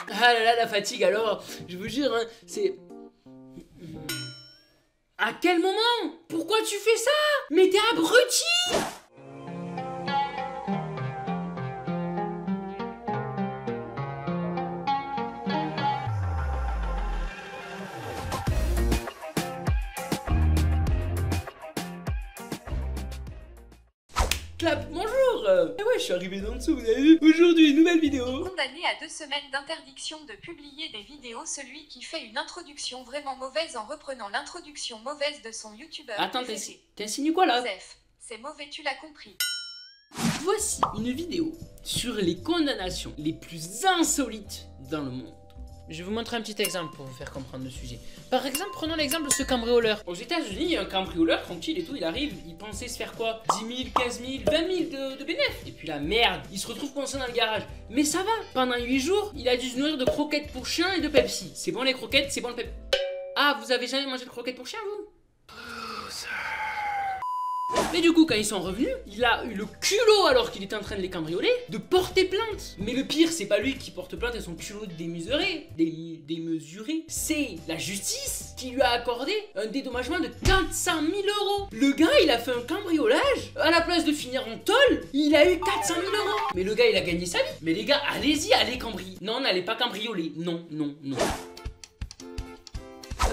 Ah là là, la fatigue alors, je vous jure, hein, c'est... À quel moment? Pourquoi tu fais ça? Mais t'es abruti! Clap, bonjour! Eh ouais, je suis arrivé d'en dessous, vous avez vu? Aujourd'hui, nouvelle vidéo! Condamné à 2 semaines d'interdiction de publier des vidéos, celui qui fait une introduction vraiment mauvaise en reprenant l'introduction mauvaise de son youtubeur. Attends, t'insinues quoi là? Joseph, c'est mauvais, tu l'as compris. Voici une vidéo sur les condamnations les plus insolites dans le monde. Je vais vous montrer un petit exemple pour vous faire comprendre le sujet. Par exemple, prenons l'exemple de ce cambrioleur. Aux États-Unis, il y a un cambrioleur tranquille et tout, il arrive, il pensait se faire quoi? 10 000, 15 000, 20 000 de bénéfices. Et puis la merde, il se retrouve coincé dans le garage. Mais ça va, pendant 8 jours, il a dû se nourrir de croquettes pour chien et de Pepsi. C'est bon les croquettes, c'est bon le Pepsi. Ah, vous avez jamais mangé de croquettes pour chien, vous? Mais du coup, quand ils sont revenus, il a eu le culot, alors qu'il était en train de les cambrioler, de porter plainte. Mais le pire, c'est pas lui qui porte plainte et son culot démesuré, c'est la justice qui lui a accordé un dédommagement de 400 000 €. Le gars, il a fait un cambriolage, à la place de finir en tôle, il a eu 400 000 €. Mais le gars, il a gagné sa vie. Mais les gars, allez-y, allez cambrioler. Non, n'allez pas cambrioler. Non, non, non.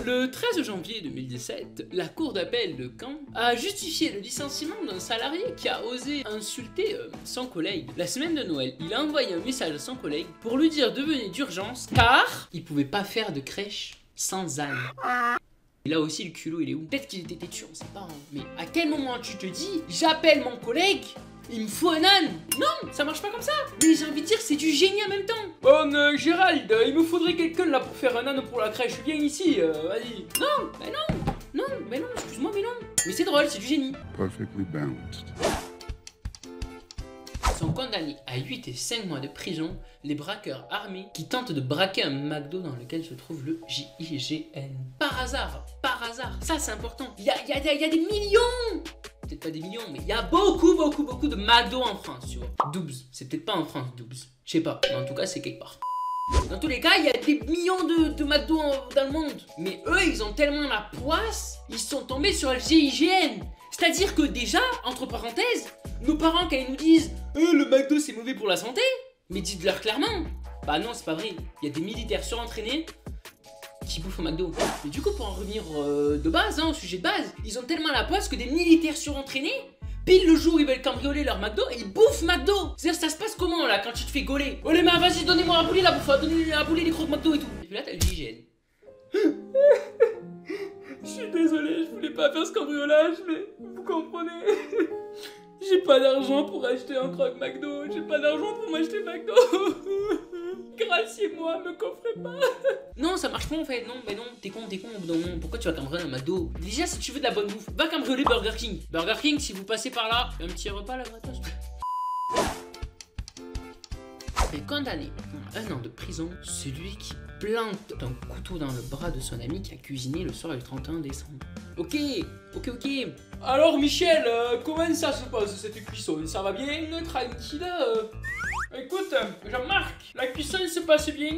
Le 13 janvier 2017, la cour d'appel de Caen a justifié le licenciement d'un salarié qui a osé insulter son collègue. La semaine de Noël, il a envoyé un message à son collègue pour lui dire de venir d'urgence car il pouvait pas faire de crèche sans âne. Et là aussi le culot il est où? Peut-être qu'il était têtu, on sait pas, hein. Mais à quel moment tu te dis j'appelle mon collègue, il me faut un âne? Non, ça marche pas comme ça. Mais j'ai envie de dire c'est du génie en même temps. Bon Gérald, il me faudrait quelqu'un là pour faire un âne pour la crèche. Viens ici, vas-y. Non, mais non, non, mais non, excuse-moi, mais non. Mais c'est drôle, c'est du génie. Perfectly balanced. Sont condamnés à 8 et 5 mois de prison les braqueurs armés qui tentent de braquer un McDo dans lequel se trouve le GIGN. Par hasard, ça c'est important. Il y a des millions, peut-être pas des millions, mais il y a beaucoup de McDo en France, tu vois. Doubs, c'est peut-être pas en France, Doubs. Je sais pas, mais en tout cas c'est quelque part. Dans tous les cas, il y a des millions de McDo dans le monde. Mais eux, ils ont tellement la poisse, ils sont tombés sur le GIGN. C'est-à-dire que déjà, entre parenthèses, nos parents quand ils nous disent le McDo c'est mauvais pour la santé, mais dites-leur clairement. Bah non, c'est pas vrai. Il y a des militaires surentraînés qui bouffent au McDo. Mais du coup, pour en revenir de base, hein, au sujet de base, ils ont tellement la poisse que des militaires surentraînés, pile le jour où ils veulent cambrioler leur McDo, et ils bouffent McDo. C'est-à-dire, ça se passe comment là quand tu te fais gauler? Oh les mains, vas-y, donnez-moi la boulie là, bouffe, donnez la boulie, les crocs McDo et tout. Et puis là, t'as le GIGN. Je suis désolé, je voulais pas faire ce cambriolage, mais vous comprenez. J'ai pas d'argent pour acheter un croque McDo, j'ai pas d'argent pour m'acheter McDo. Graciez-moi, me coffrez pas. Non, ça marche pas en fait, non, mais non, t'es con, non, pourquoi tu vas cambrioler un McDo? Déjà, si tu veux de la bonne bouffe, va cambrioler Burger King. Burger King, si vous passez par là, un petit repas là, gratos. Est condamné à 1 an de prison celui qui plante un couteau dans le bras de son ami qui a cuisiné le soir du 31 décembre. Ok. Alors Michel, comment ça se passe cette cuisson? Ça va bien? Tranquille? Écoute, Jean-Marc, la cuisson se passe bien.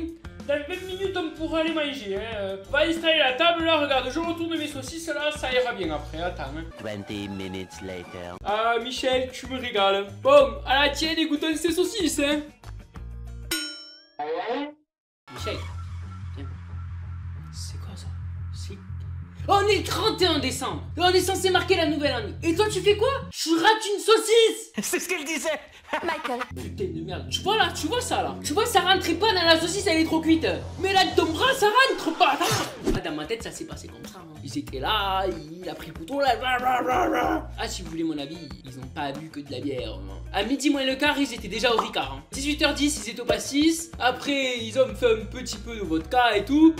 Dans 20 minutes on pourra aller manger. Hein. Va installer la table là, regarde, je retourne mes saucisses là, ça ira bien après, attends. 20 minutes later. Ah Michel, tu me régales. Bon, à la tienne, écoutons ces saucisses, hein. Michel, viens. C'est quoi ça? C'est... On est le 31 décembre. On est censé marquer la nouvelle année. Et toi tu fais quoi? Tu rates une saucisse. C'est ce qu'elle disait. Michael. Putain de merde. Tu vois là, tu vois ça là. Tu vois ça rentrait pas dans la saucisse, elle est trop cuite. Mais là de ton bras ça rentre pas. Ah, dans ma tête ça s'est passé comme ça. Hein. Ils étaient là, il a pris le couteau là. Ah si vous voulez mon avis, ils ont pas bu que de la bière. Hein. À midi moins le quart, ils étaient déjà au Ricard. Hein. 18h10, ils étaient au pastis. Après, ils ont fait un petit peu de vodka et tout.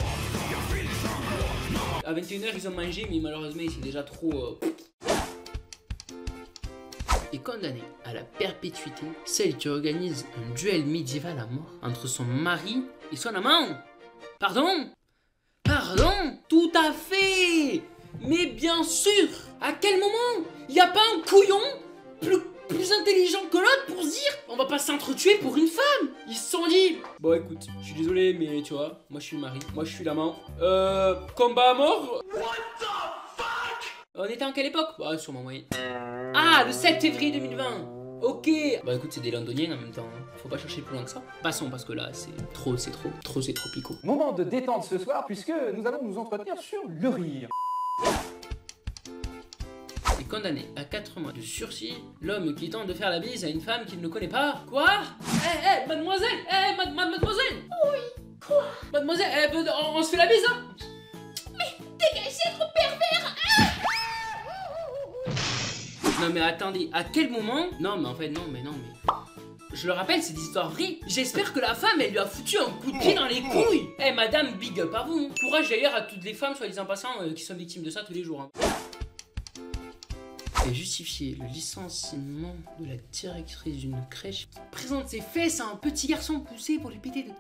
À 21h, ils ont mangé, mais malheureusement, c'est déjà trop... Est condamnée à la perpétuité celle qui organise un duel médiéval à mort entre son mari et son amant. Pardon? Pardon? Tout à fait! Mais bien sûr! À quel moment? Y a pas un couillon plus intelligent que l'autre pour se dire on va pas s'entretuer pour une femme? Ils se sont dit, bon écoute, je suis désolé, mais tu vois, moi je suis le mari, moi je suis l'amant. Combat à mort. What the fuck? On était en quelle époque? Bah sûrement moyen. Ah, le 7 février 2020. Ok. Bah écoute, c'est des londoniens en même temps, hein. Faut pas chercher plus loin que ça. Passons parce que là, c'est trop pico. Moment de détente ce soir puisque nous allons nous entretenir sur le rire. Est condamné à 4 mois de sursis l'homme qui tente de faire la bise à une femme qu'il ne connaît pas. Quoi? Mademoiselle, mademoiselle. Oui, quoi? Mademoiselle, on se fait la bise, hein? Mais dégagez, trop pervers. Non mais attendez, à quel moment? Non mais en fait, non mais... Je le rappelle, c'est des histoires vraies. J'espère que la femme, elle lui a foutu un coup de pied dans les couilles. Eh madame, big up à vous. Courage d'ailleurs à toutes les femmes, soi-disant passant, qui sont victimes de ça tous les jours, hein. Et justifier le licenciement de la directrice d'une crèche qui présente ses fesses à un petit garçon poussé pour lui péter de...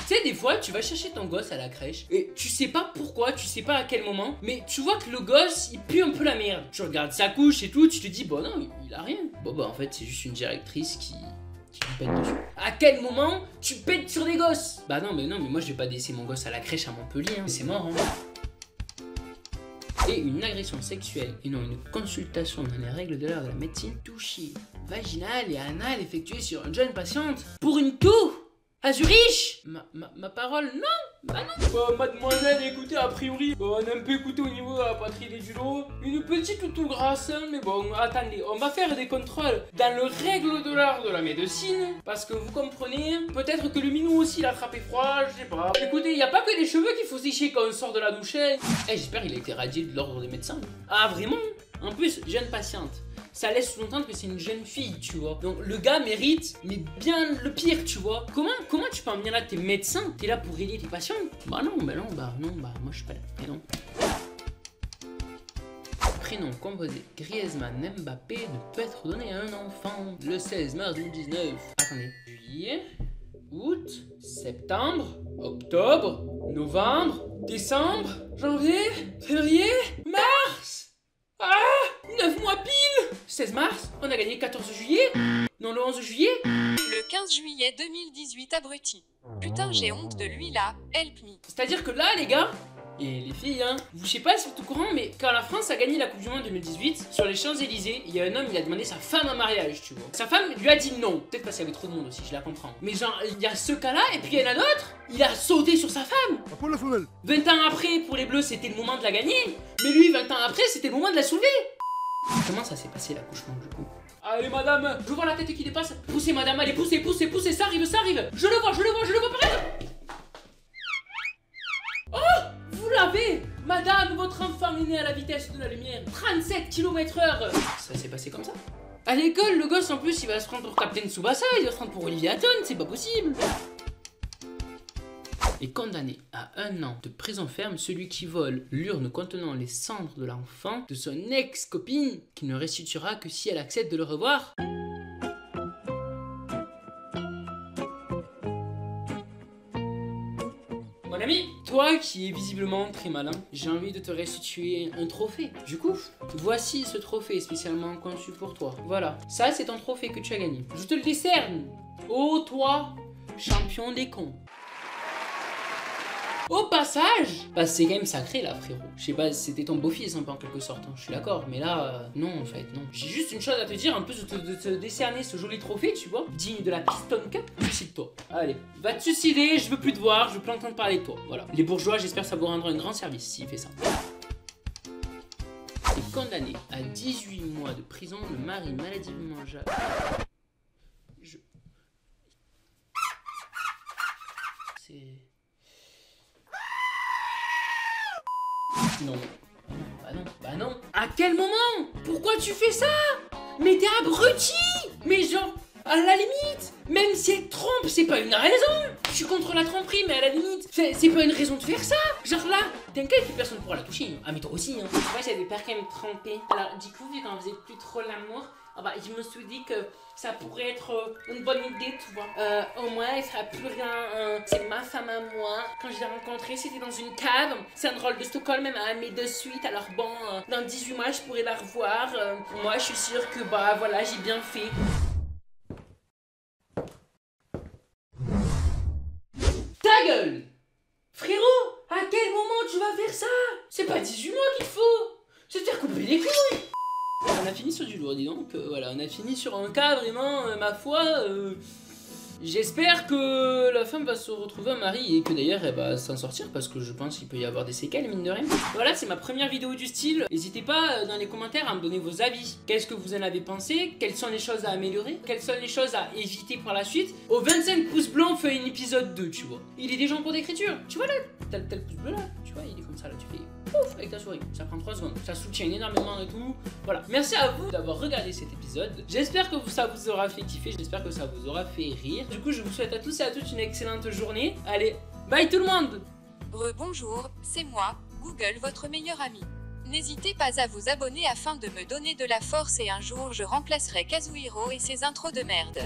Tu sais, des fois, tu vas chercher ton gosse à la crèche et tu sais pas pourquoi, tu sais pas à quel moment, mais tu vois que le gosse, il pue un peu la merde. Tu regardes sa couche et tout, tu te dis, bon non, il a rien. Bon bah en fait, c'est juste une directrice qui lui pète dessus. À quel moment tu pètes sur des gosses? Bah non, mais moi je vais pas laisser mon gosse à la crèche à Montpellier, hein. C'est mort, hein. Et une agression sexuelle et non une consultation dans les règles de l'art de la médecine, touchée vaginale et anale effectuée sur une jeune patiente pour une toux à Zurich. Ma parole, non. Bah non. Bah mademoiselle, écoutez, a priori, on a un peu écouté au niveau de la poitrine et du dos. Une petite toux grasse, mais bon, attendez, on va faire des contrôles dans le règle de l'art de la médecine. Parce que vous comprenez, peut-être que le minou aussi il a attrapé froid, je sais pas. Écoutez, y a pas que les cheveux qu'il faut sécher quand on sort de la douche. Eh, j'espère qu'il a été radié de l'ordre des médecins. Ah vraiment? En plus, jeune patiente. Ça laisse sous-entendre que c'est une jeune fille, tu vois. Donc le gars mérite, mais bien le pire, tu vois. Comment tu peux en venir là? T'es médecin, t'es là pour aider tes patients. Bah non, moi je suis pas là. Et non. Prénom composé Griezmann Mbappé ne peut être donné à un enfant le 16 mars 2019. Attendez. Juillet, août, septembre, octobre, novembre, décembre, janvier, février, mars. 9 mois pile. 16 mars, on a gagné 14 juillet. Non, le 11 juillet. Le 15 juillet 2018, abruti. Putain, j'ai honte de lui là, help me. C'est-à-dire que là, les gars, et les filles, hein, je sais pas si vous êtes au courant, mais quand la France a gagné la Coupe du Monde 2018, sur les Champs-Élysées, il y a un homme, il a demandé sa femme en mariage, tu vois. Sa femme lui a dit non. Peut-être parce qu'il y avait trop de monde aussi, je la comprends. Mais genre, il y a ce cas-là, et puis il y en a d'autres, il a sauté sur sa femme. 20 ans après, pour les Bleus, c'était le moment de la gagner. Mais lui, 20 ans après, c'était le moment de la soulever. Comment ça s'est passé l'accouchement du coup? Allez madame, je vois la tête qui dépasse. Poussez madame, allez poussez, ça arrive. Je le vois pareil. Oh, vous l'avez. Madame, votre enfant est né à la vitesse de la lumière, 37 km/h. Ça s'est passé comme ça? À l'école, le gosse en plus, il va se prendre pour Captain Tsubasa, il va se prendre pour Olivier Hatton, c'est pas possible. Est condamné à 1 an de prison ferme celui qui vole l'urne contenant les cendres de l'enfant de son ex-copine, qui ne restituera que si elle accepte de le revoir. Mon ami, toi qui es visiblement très malin, j'ai envie de te restituer un trophée. Du coup, voici ce trophée spécialement conçu pour toi. Voilà, ça c'est ton trophée que tu as gagné. Je te le décerne. Oh toi, champion des cons. Au passage, bah c'est quand même sacré là frérot. Je sais pas, c'était ton beau-fils un peu en quelque sorte, hein. Je suis d'accord, mais là, non en fait, non. J'ai juste une chose à te dire, en plus de te décerner ce joli trophée, tu vois, digne de la Piston Cup, suicide-toi. Allez, va te suicider, je veux plus te voir, je veux plus entendre parler de toi, voilà. Les bourgeois, j'espère que ça vous rendra un grand service s'il fait ça. Est condamné à 18 mois de prison le mari maladivement C'est... Non. Bah non. À quel moment? Pourquoi tu fais ça? Mais t'es abruti! Mais genre, à la limite, même si elle trompe, c'est pas une raison! Je suis contre la tromperie, mais à la limite, c'est pas une raison de faire ça! Genre là, t'inquiète que personne pourra la toucher. Ah mais toi aussi, hein. Moi j'avais peur qu'elle me trompait. Alors du coup, vu qu'on faisait plus trop l'amour, je me suis dit que ça pourrait être une bonne idée, tu vois. Au moins, elle sera plus rien. C'est ma femme à moi. Quand je l'ai rencontrée, c'était dans une cave. C'est un rôle de Stockholm, elle m'a aimé de suite. Alors bon, dans 18 mois, je pourrais la revoir. Moi, je suis sûre que, voilà, j'ai bien fait. jours, dis donc. Voilà, on a fini sur un cas vraiment, ma foi. J'espère que la femme va se retrouver un mari et que d'ailleurs elle va s'en sortir parce que je pense qu'il peut y avoir des séquelles, mine de rien. Voilà, c'est ma première vidéo du style. N'hésitez pas dans les commentaires à me donner vos avis. Qu'est-ce que vous en avez pensé? Quelles sont les choses à améliorer? Quelles sont les choses à éviter pour la suite? Au 25 pouces bleus, on fait un épisode 2, tu vois. Il est déjà en cours d'écriture. Tu vois là, t'as le pouce bleu là, tu vois, il est comme ça là, tu fais pouf avec ta souris. Ça prend 3 secondes. Ça soutient énormément et tout. Voilà. Merci à vous d'avoir regardé cet épisode. J'espère que ça vous aura fait kiffer. J'espère que ça vous aura fait rire. Du coup, je vous souhaite à tous et à toutes une excellente journée. Allez, bye tout le monde! Rebonjour, c'est moi, Google, votre meilleur ami. N'hésitez pas à vous abonner afin de me donner de la force et un jour je remplacerai Kazuhiro et ses intros de merde.